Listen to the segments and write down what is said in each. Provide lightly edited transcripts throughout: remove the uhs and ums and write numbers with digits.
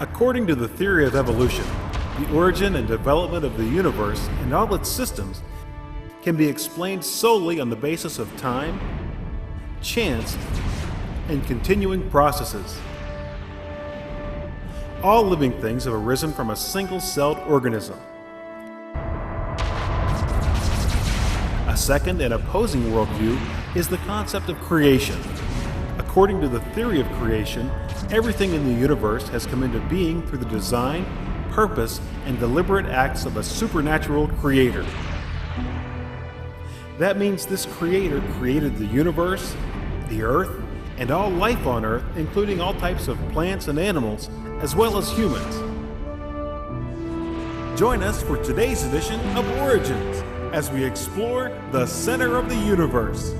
According to the theory of evolution, the origin and development of the universe and all its systems can be explained solely on the basis of time, chance, and continuing processes. All living things have arisen from a single-celled organism. A second and opposing worldview is the concept of creation. According to the theory of creation, everything in the universe has come into being through the design, purpose, and deliberate acts of a supernatural creator. That means this creator created the universe, the earth, and all life on earth, including all types of plants and animals, as well as humans. Join us for today's edition of Origins as we explore the center of the universe.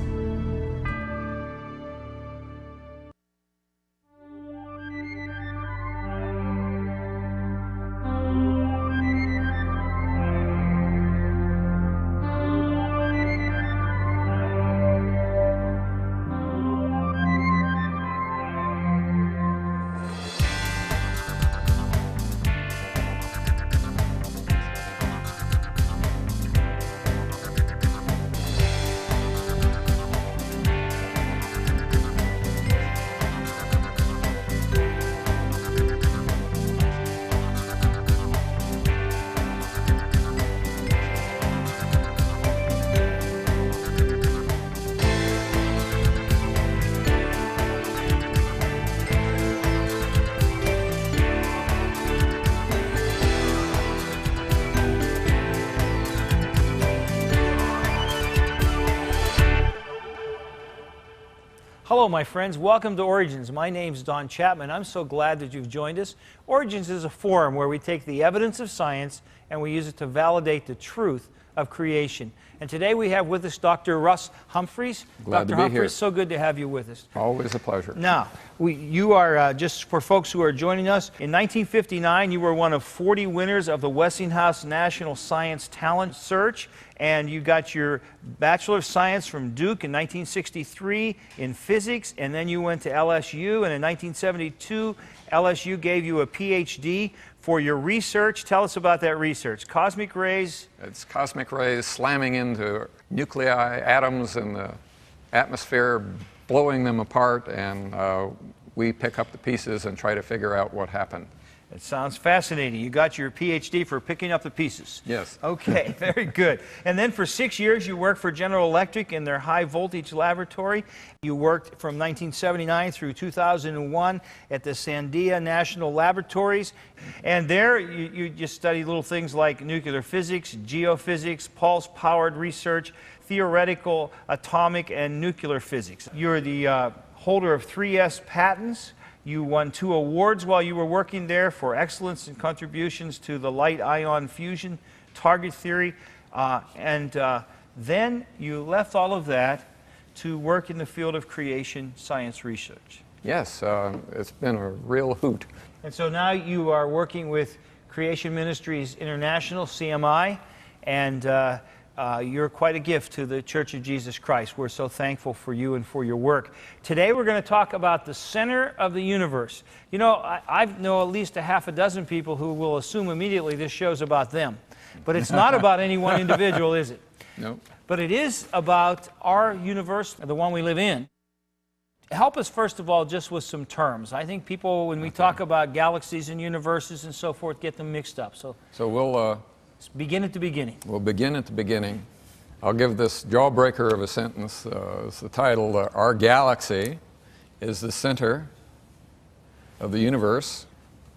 Hello, my friends. Welcome to Origins. My name's Donn Chapman. I'm so glad that you've joined us. Origins is a forum where we take the evidence of science and we use it to validate the truth of creation. And today we have with us Dr. Russ Humphreys. Glad Dr. to be Humphreys, here. so good to have you with us. Always a pleasure. Now, you are, just for folks who are joining us, in 1959 you were one of 40 winners of the Westinghouse National Science Talent Search, and you got your Bachelor of Science from Duke in 1963 in physics, and then you went to LSU, and in 1972 LSU gave you a PhD for your research. Tell us about that research. Cosmic rays. It's cosmic rays slamming into nuclei, atoms in the atmosphere, blowing them apart, and we pick up the pieces and try to figure out what happened. It sounds fascinating. You got your PhD for picking up the pieces. Yes. Okay, very good. And then for 6 years you worked for General Electric in their high voltage laboratory. You worked from 1979 through 2001 at the Sandia National Laboratories. And there you just studied little things like nuclear physics, geophysics, pulse-powered research, theoretical atomic and nuclear physics. You're the holder of 3S patents. You won 2 awards while you were working there for excellence in contributions to the light-ion fusion target theory. Then you left all of that to work in the field of creation science research. Yes, it's been a real hoot. And so now you are working with Creation Ministries International, CMI, and you're quite a gift to the Church of Jesus Christ. We're so thankful for you and for your work. Today we're going to talk about the center of the universe. You know, I know at least a half a dozen people who will assume immediately this show's about them. But it's not about any one individual, is it? No. But it is about our universe, the one we live in. Help us, first of all, just with some terms. I think people, when we talk about galaxies and universes and so forth, get them mixed up. So we'll begin at the beginning. We'll begin at the beginning. I'll give this jawbreaker of a sentence. It's the title, Our Galaxy is the Center of the Universe.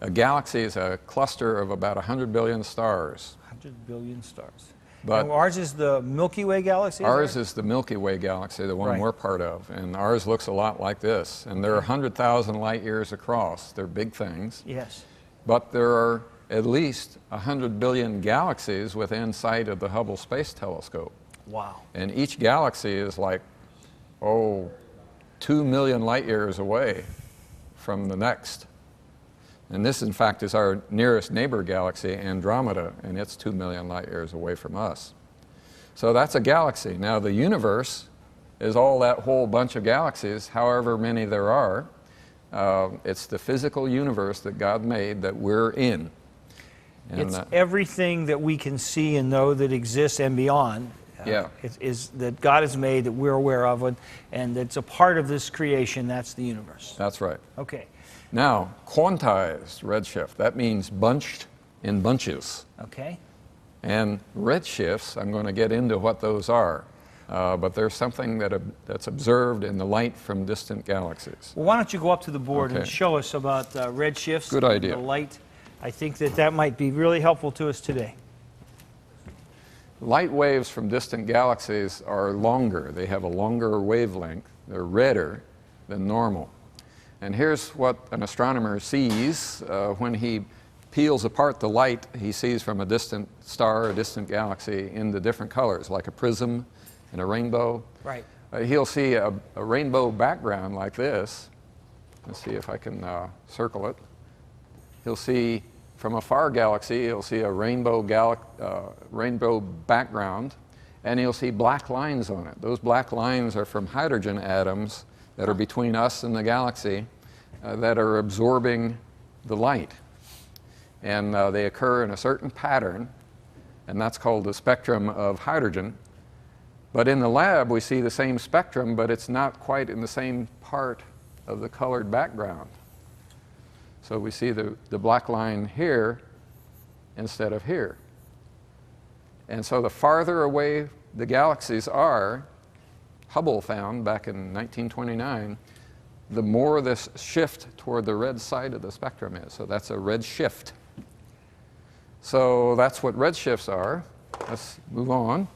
A galaxy is a cluster of about 100 billion stars. 100 billion stars. But and ours is the Milky Way galaxy? Ours is the Milky Way galaxy, the one we're part of. And ours looks a lot like this. And they're 100,000 light years across. They're big things. Yes. But there are at least 100 billion galaxies within sight of the Hubble Space Telescope. Wow. And each galaxy is like, 2 million light years away from the next. And this, in fact, is our nearest neighbor galaxy, Andromeda, and it's 2 million light years away from us. So that's a galaxy. Now, the universe is all that whole bunch of galaxies, however many there are. It's the physical universe that God made that we're in. And, it's everything that we can see and know that exists and beyond. Yeah. Is that God has made that we're aware of, and it's a part of this creation. That's the universe. That's right. Okay. Now, quantized redshift, that means bunched in bunches. Okay. And redshifts, I'm going to get into what those are, but there's something that's observed in the light from distant galaxies. Well, why don't you go up to the board and Okay. show us about redshifts? Good and idea. the light. I think that might be really helpful to us today. Light waves from distant galaxies are longer. They have a longer wavelength. They're redder than normal. And here's what an astronomer sees when he peels apart the light he sees from a distant star, a distant galaxy, into different colors, like a prism and a rainbow. Right. He'll see a rainbow background like this. Let's see if I can circle it. He'll see, from a far galaxy, he'll see a rainbow background, and he'll see black lines on it. Those black lines are from hydrogen atoms that are between us and the galaxy that are absorbing the light. And they occur in a certain pattern, and that's called the spectrum of hydrogen. But in the lab, we see the same spectrum, but it's not quite in the same part of the colored background. So we see the black line here instead of here. And so the farther away the galaxies are, Hubble found back in 1929, the more this shift toward the red side of the spectrum is. So that's a red shift. So that's what redshifts are. Let's move on.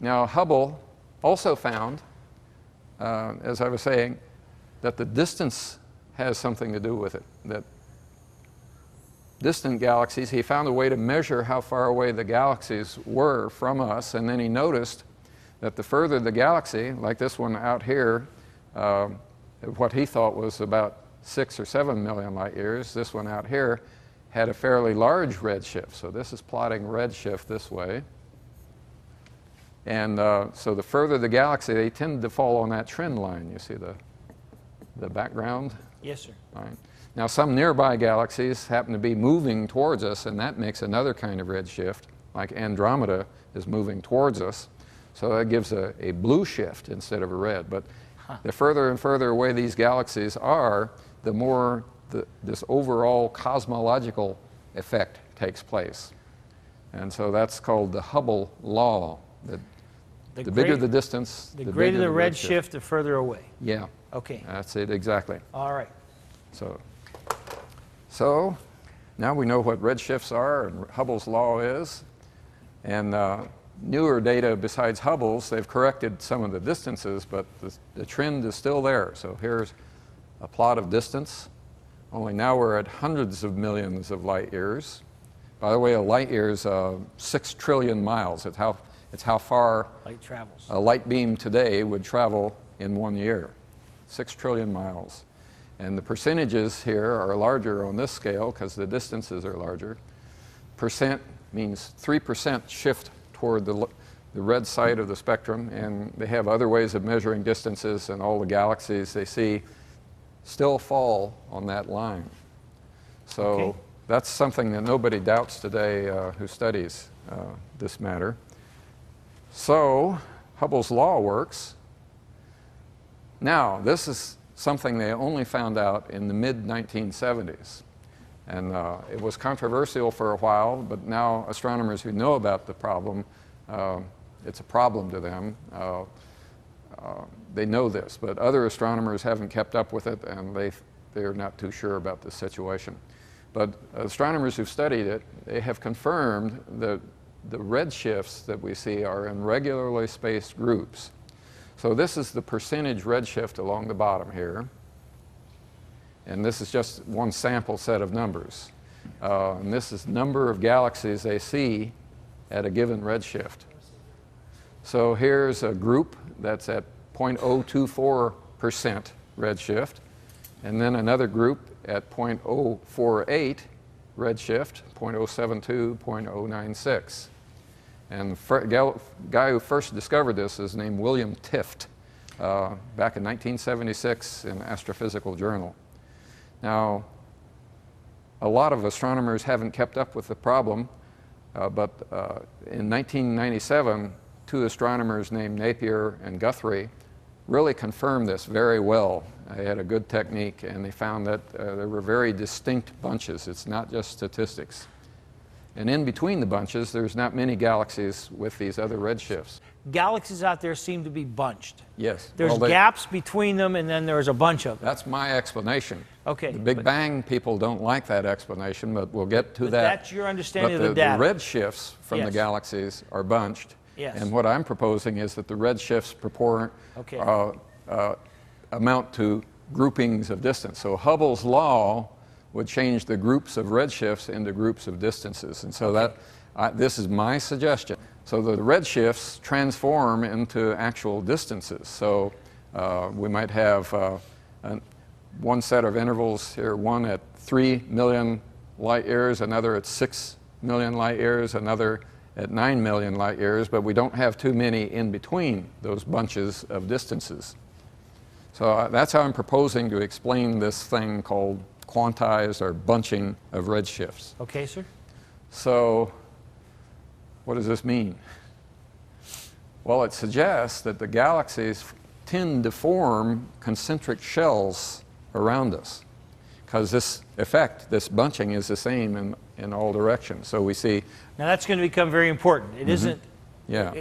Now, Hubble also found, as I was saying, that the distance has something to do with it. That distant galaxies, he found a way to measure how far away the galaxies were from us, and then he noticed that the further the galaxy, like this one out here, what he thought was about 6 or 7 million light years, this one out here had a fairly large redshift. So this is plotting redshift this way. And so the further the galaxy, they tend to fall on that trend line. You see the background? Yes, sir. Line. Now, some nearby galaxies happen to be moving towards us, and that makes another kind of redshift, like Andromeda is moving towards us. So that gives a blue shift instead of a red. But the further and further away these galaxies are, the more this overall cosmological effect takes place. And so that's called the Hubble law. The bigger the distance, the greater the redshift, the further away. Yeah. Okay. That's it, exactly. All right. So now we know what redshifts are and Hubble's law is. And newer data besides Hubble's, they've corrected some of the distances, but the trend is still there. So here's a plot of distance. Only now we're at hundreds of millions of light years. By the way, a light year is 6 trillion miles. It's how far light travels. A light beam today would travel in 1 year. 6 trillion miles. And the percentages here are larger on this scale because the distances are larger. Percent means 3% shift toward the red side of the spectrum, and they have other ways of measuring distances, and all the galaxies they see still fall on that line. So Okay. That's something that nobody doubts today who studies this matter. So Hubble's law works. Now, this is something they only found out in the mid-1970s. And it was controversial for a while, but now astronomers who know about the problem, it's a problem to them. They know this, but other astronomers haven't kept up with it, and they're not too sure about this situation. But astronomers who've studied it, they have confirmed that the redshifts that we see are in regularly spaced groups. So this is the percentage redshift along the bottom here. And this is just one sample set of numbers. And this is number of galaxies they see at a given redshift. So here's a group that's at 0.024% redshift, and then another group at 0.048 redshift, 0.072, 0.096. And the guy who first discovered this is named William Tift. back in 1976 in Astrophysical Journal. Now, a lot of astronomers haven't kept up with the problem, but in 1997, two astronomers named Napier and Guthrie really confirmed this very well. They had a good technique, and they found that there were very distinct bunches. It's not just statistics. And in between the bunches, there's not many galaxies with these other redshifts. Galaxies out there seem to be bunched. Yes. There's gaps between them, and then there's a bunch of them. That's my explanation. Okay. The Big Bang people don't like that explanation, but we'll get to that. That's your understanding but of the data. The redshifts from the galaxies are bunched. Yes. And what I'm proposing is that the redshifts amount to groupings of distance. So Hubble's law would change the groups of redshifts into groups of distances. And so this is my suggestion. So the redshifts transform into actual distances. So we might have one set of intervals here, one at 3 million light years, another at 6 million light years, another at 9 million light years, but we don't have too many in between those bunches of distances. So that's how I'm proposing to explain this thing called quantized or bunching of redshifts. Okay, sir. So what does this mean? Well, it suggests that the galaxies tend to form concentric shells around us, because this effect, this bunching, is the same in all directions. So we see. Now that's going to become very important. It isn't. Yeah.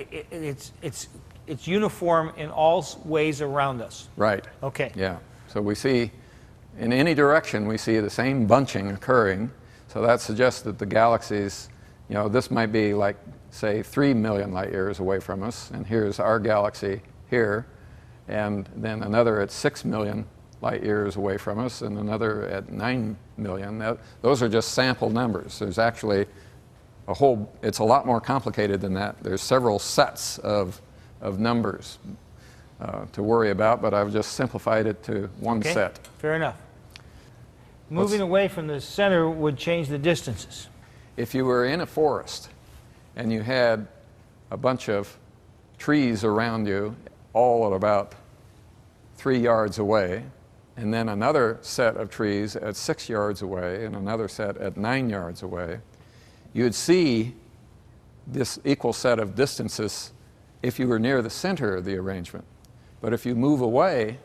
It's uniform in all ways around us. Right. Okay. Yeah. So we see, in any direction, we see the same bunching occurring. So that suggests that the galaxies, this might be like, say, 3 million light years away from us, and here's our galaxy here, and then another at 6 million light years away from us, and another at 9 million. Those are just sample numbers. There's actually it's a lot more complicated than that. There's several sets of numbers to worry about, but I've just simplified it to one set. Fair enough. Moving away from the center would change the distances. If you were in a forest and you had a bunch of trees around you, all at about 3 yards away, and then another set of trees at 6 yards away, and another set at 9 yards away, you'd see this equal set of distances if you were near the center of the arrangement. But if you move away,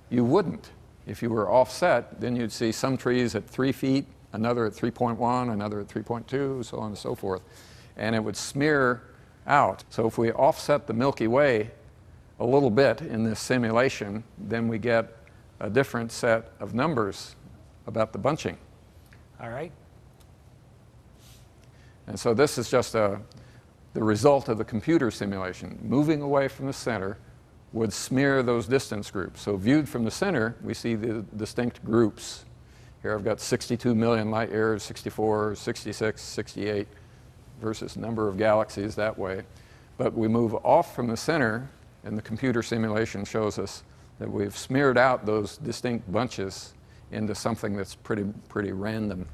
you wouldn't. If you were offset, then you'd see some trees at 3 feet, another at 3.1, another at 3.2, so on and so forth. And it would smear out. So if we offset the Milky Way a little bit in this simulation, then we get a different set of numbers about the bunching. All right. And so this is just the result of the computer simulation. Moving away from the center would smear those distance groups. So viewed from the center, we see the distinct groups. Here I've got 62 million light years, 64, 66, 68, versus number of galaxies that way. But we move off from the center, and the computer simulation shows us that we've smeared out those distinct bunches into something that's pretty random.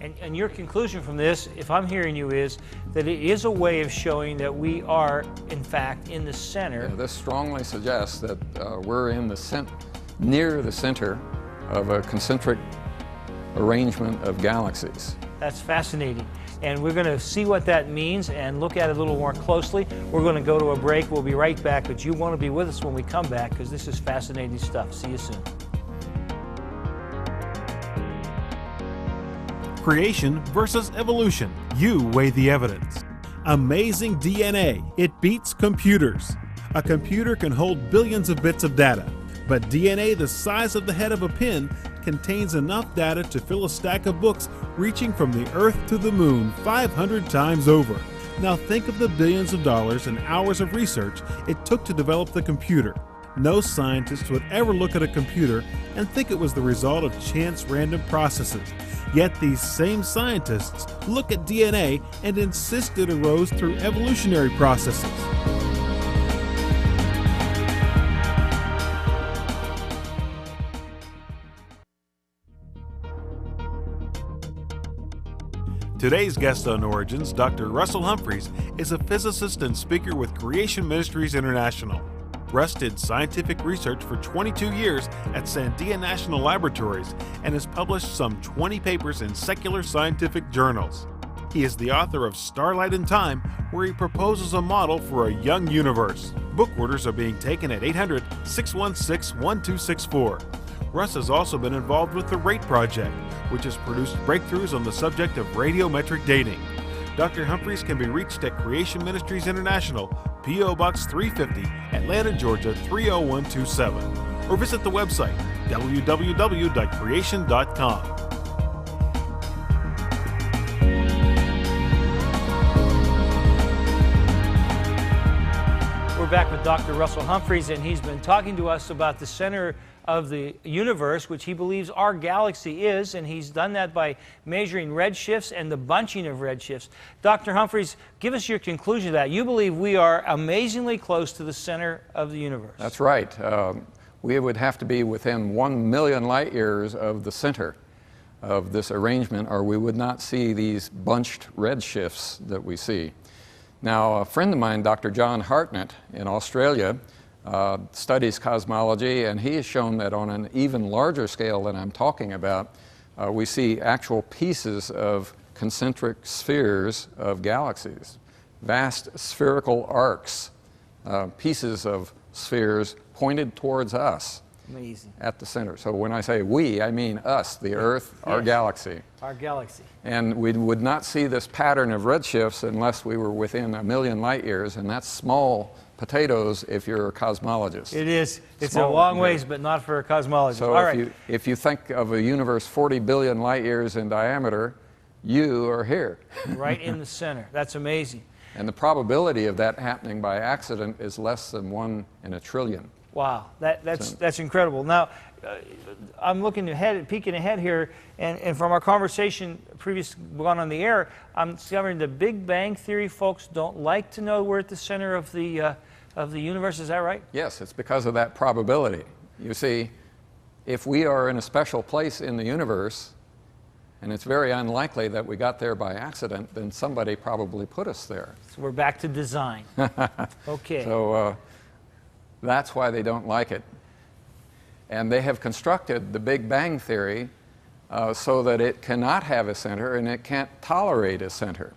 And your conclusion from this, if I'm hearing you, is that it is a way of showing that we are, in fact, in the center. Yeah, this strongly suggests that we're in near the center of a concentric arrangement of galaxies. That's fascinating. And we're going to see what that means and look at it a little more closely. We're going to go to a break. We'll be right back, but you want to be with us when we come back, because this is fascinating stuff. See you soon. Creation versus evolution. You weigh the evidence. Amazing DNA. It beats computers. A computer can hold billions of bits of data, but DNA the size of the head of a pin contains enough data to fill a stack of books reaching from the Earth to the Moon 500 times over. Now think of the billions of dollars and hours of research it took to develop the computer. No scientist would ever look at a computer and think it was the result of chance random processes. Yet these same scientists look at DNA and insist it arose through evolutionary processes. Today's guest on Origins, Dr. Russell Humphreys, is a physicist and speaker with Creation Ministries International. Russ did scientific research for 22 years at Sandia National Laboratories and has published some 20 papers in secular scientific journals. He is the author of Starlight in Time, where he proposes a model for a young universe. Book orders are being taken at 800-616-1264. Russ has also been involved with the RATE Project, which has produced breakthroughs on the subject of radiometric dating. Dr. Humphreys can be reached at Creation Ministries International, P.O. Box 350, Atlanta, Georgia 30127, or visit the website www.creation.com. We're back with Dr. Russell Humphreys, and he's been talking to us about the center of the universe, which he believes our galaxy is, and he's done that by measuring redshifts and the bunching of redshifts. Dr. Humphreys, give us your conclusion to that. You believe we are amazingly close to the center of the universe. That's right. We would have to be within 1 million light years of the center of this arrangement, or we would not see these bunched redshifts that we see. Now, a friend of mine, Dr. John Hartnett in Australia, studies cosmology, and he has shown that on an even larger scale than I'm talking about, we see actual pieces of concentric spheres of galaxies, vast spherical arcs, pieces of spheres pointed towards us. Amazing. At the center. So when I say we, I mean us, the Earth, yes. Our galaxy. Our galaxy. And we would not see this pattern of redshifts unless we were within 1 million light years, and that's small potatoes if you're a cosmologist. It is. It's small, a long ways, but not for a cosmologist. So all right. if you think of a universe 40 billion light years in diameter, you are here. Right in the center. That's amazing. And the probability of that happening by accident is less than 1 in a trillion. Wow, that's incredible. Now, I'm looking ahead, peeking ahead here, and from our conversation previous gone on the air, I'm discovering the Big Bang Theory folks don't like to know we're at the center of the universe. Is that right? Yes, it's because of that probability. You see, if we are in a special place in the universe, and it's very unlikely that we got there by accident, then somebody probably put us there. So we're back to design. Okay. So that's why they don't like it. And they have constructed the Big Bang Theory so that it cannot have a center and it can't tolerate a center.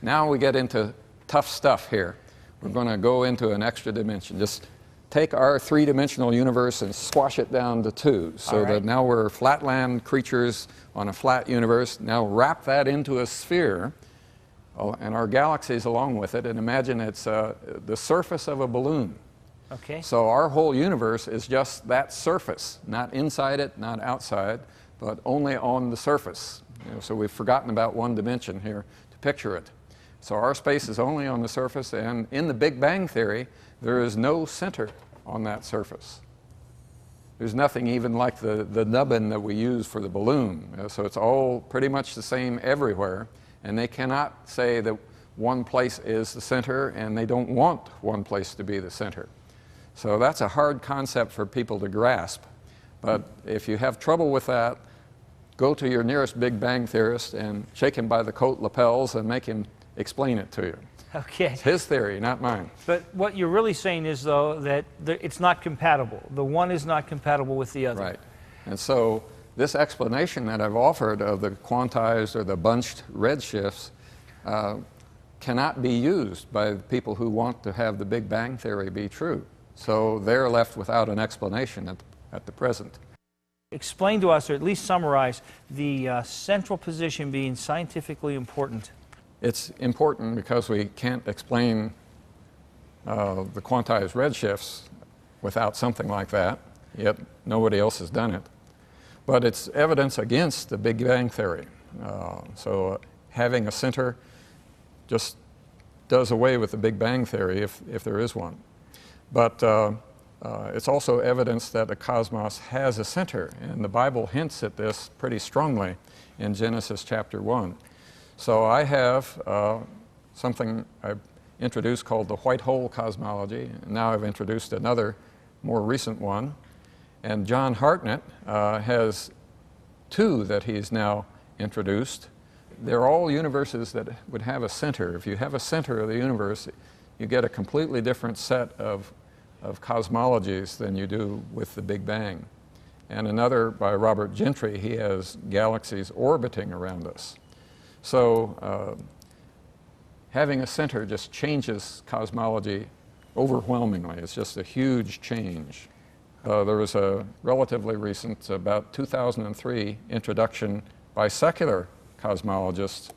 Now we get into tough stuff here. We're going to go into an extra dimension. Just take our three-dimensional universe and squash it down to 2, so that now we're flatland creatures on a flat universe. Now wrap that into a sphere, and our galaxies along with it, and imagine it's the surface of a balloon. Okay. So our whole universe is just that surface, not inside it, not outside, but only on the surface. So we've forgotten about one dimension here to picture it. So our space is only on the surface, and in the Big Bang Theory, there is no center on that surface. There's nothing even like the nubbin that we use for the balloon. So it's all pretty much the same everywhere, and they cannot say that one place is the center, and they don't want one place to be the center. So that's a hard concept for people to grasp. But if you have trouble with that, go to your nearest Big Bang theorist and shake him by the coat lapels and make him explain it to you. Okay. It's his theory, not mine. But what you're really saying is, though, that it's not compatible. The one is not compatible with the other. Right. And so this explanation that I've offered of the quantized or the bunched redshifts cannot be used by the people who want to have the Big Bang theory be true. So they're left without an explanation at the present. Explain to us, or at least summarize, the central position being scientifically important. It's important because we can't explain the quantized redshifts without something like that, yet nobody else has done it. But it's evidence against the Big Bang theory. So having a center just does away with the Big Bang theory if there is one. But it's also evidence that the cosmos has a center, and the Bible hints at this pretty strongly in Genesis chapter 1. So I have something I've introduced called the white hole cosmology, and now I've introduced another more recent one. And John Hartnett has 2 that he's now introduced. They're all universes that would have a center. If you have a center of the universe, you get a completely different set of of cosmologies than you do with the Big Bang. And another by Robert Gentry, he has galaxies orbiting around us. So having a center just changes cosmology overwhelmingly. It's just a huge change. There was a relatively recent, about 2003, introduction by secular cosmologists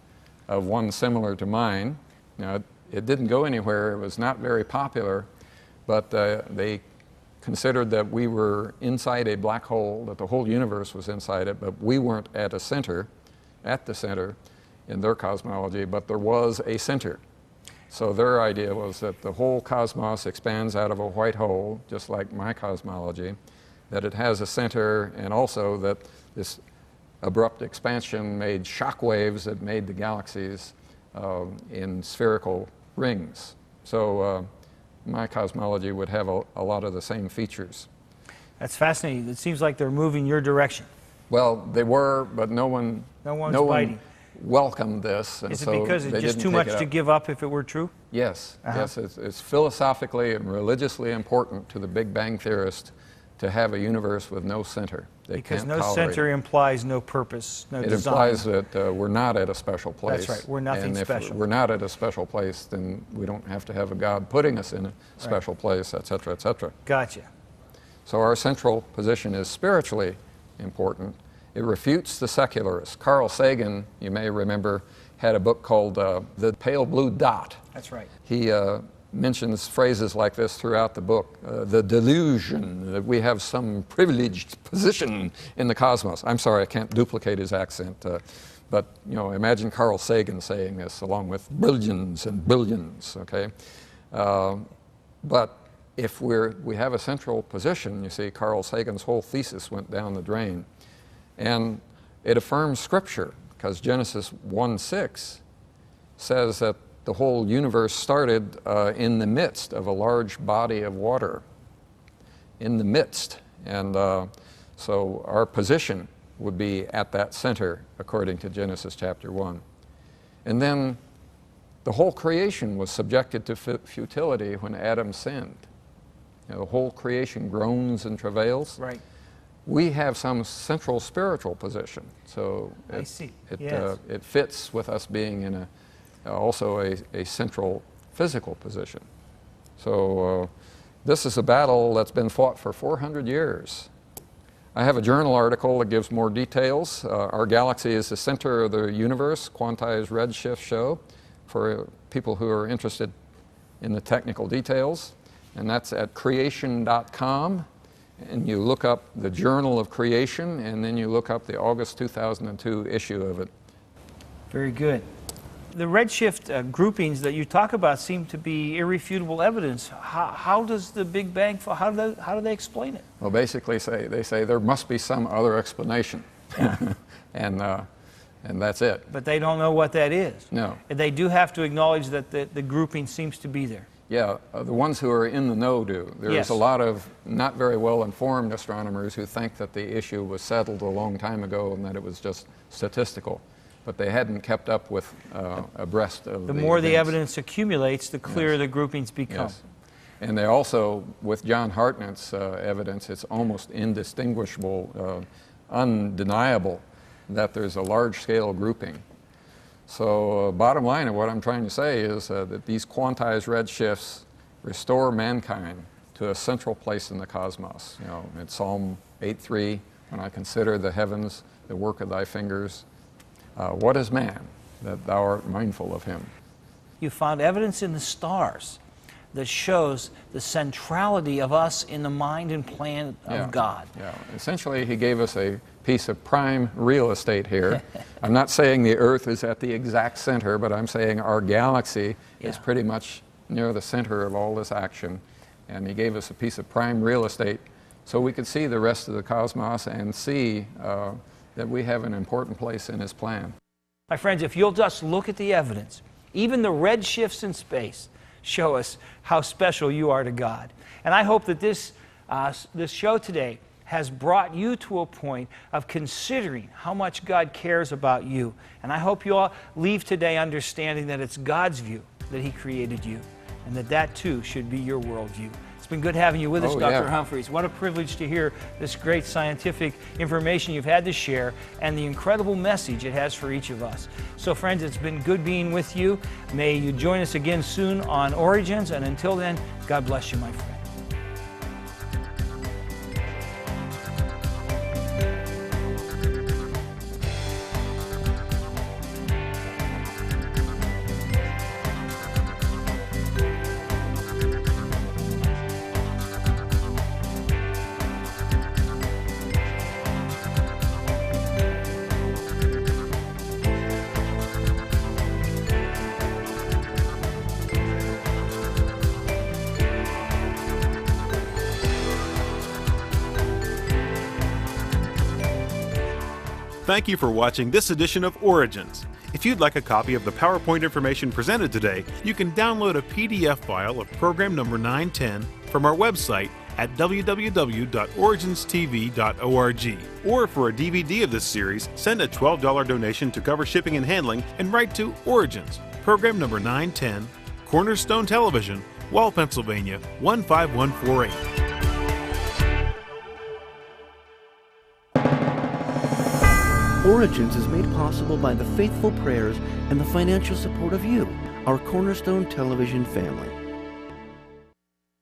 of one similar to mine. Now, it didn't go anywhere. It was not very popular, but they considered that we were inside a black hole, that the whole universe was inside it, but we weren't at the center in their cosmology, but there was a center. So their idea was that the whole cosmos expands out of a white hole, just like my cosmology, that it has a center, and also that this abrupt expansion made shock waves that made the galaxies in spherical rings. So my cosmology would have a lot of the same features. That's fascinating. It seems like they're moving your direction. Well, they were, but no one welcomed this. And is it so because it's just too much to give up if it were true? Yes, yes. It's philosophically and religiously important to the Big Bang theorist to have a universe with no center. Because no center implies no purpose, no design. It implies that we're not at a special place. That's right. We're nothing special. And if we're not at a special place, then we don't have to have a God putting us in a special place, et cetera, et cetera. Gotcha. So our central position is spiritually important. It refutes the secularists. Carl Sagan, you may remember, had a book called The Pale Blue Dot. That's right. He mentions phrases like this throughout the book. The delusion that we have some privileged position in the cosmos. I'm sorry, I can't duplicate his accent, but you know, imagine Carl Sagan saying this along with billions and billions, okay? But if we have a central position, you see, Carl Sagan's whole thesis went down the drain. And it affirms Scripture, because Genesis 1:6 says that the whole universe started in the midst of a large body of water. In the midst. And so our position would be at that center, according to Genesis chapter 1. And then the whole creation was subjected to futility when Adam sinned. You know, the whole creation groans and travails. Right. We have some central spiritual position, so it fits with us being in also a central physical position. So this is a battle that's been fought for 400 years. I have a journal article that gives more details. Our galaxy is the center of the universe, quantized redshift show, for people who are interested in the technical details, and that's at creation.com. And you look up the Journal of Creation, and then you look up the August 2002 issue of it. Very good. The redshift groupings that you talk about seem to be irrefutable evidence. How does the Big Bang, how do they explain it? Well, basically they say there must be some other explanation. Yeah. And that's it. But they don't know what that is. No. And they do have to acknowledge that the grouping seems to be there. Yeah, the ones who are in the know do. There's a lot of not very well informed astronomers who think that the issue was settled a long time ago and that it was just statistical. But they hadn't kept up with abreast of the more events. The evidence accumulates, the clearer the groupings become. Yes. And they also, with John Hartnett's evidence, it's almost indistinguishable, undeniable that there's a large-scale grouping. So bottom line of what I'm trying to say is that these quantized redshifts restore mankind to a central place in the cosmos. You know, in Psalm 8:3, when I consider the heavens, the work of thy fingers, what is man that thou art mindful of him? You found evidence in the stars that shows the centrality of us in the mind and plan of God. Yeah, essentially he gave us a piece of prime real estate here. I'm not saying the Earth is at the exact center, but I'm saying our galaxy is pretty much near the center of all this action. And he gave us a piece of prime real estate so we could see the rest of the cosmos and see that we have an important place in his plan. My friends, if you'll just look at the evidence, even the red shifts in space show us how special you are to God. And I hope that this show today has brought you to a point of considering how much God cares about you. And I hope you all leave today understanding that it's God's view that He created you, and that too should be your worldview. It's been good having you with us, Oh, Dr. yeah. Humphreys. What a privilege to hear this great scientific information you've had to share and the incredible message it has for each of us. So friends, it's been good being with you. May you join us again soon on Origins, and until then, God bless you, my friend. Thank you for watching this edition of Origins. If you'd like a copy of the PowerPoint information presented today, you can download a PDF file of program number 910 from our website at www.originstv.org. Or for a DVD of this series, send a $12 donation to cover shipping and handling and write to Origins, program number 910, Cornerstone Television, Wall, Pennsylvania 15148. Origins is made possible by the faithful prayers and the financial support of you, our Cornerstone Television family.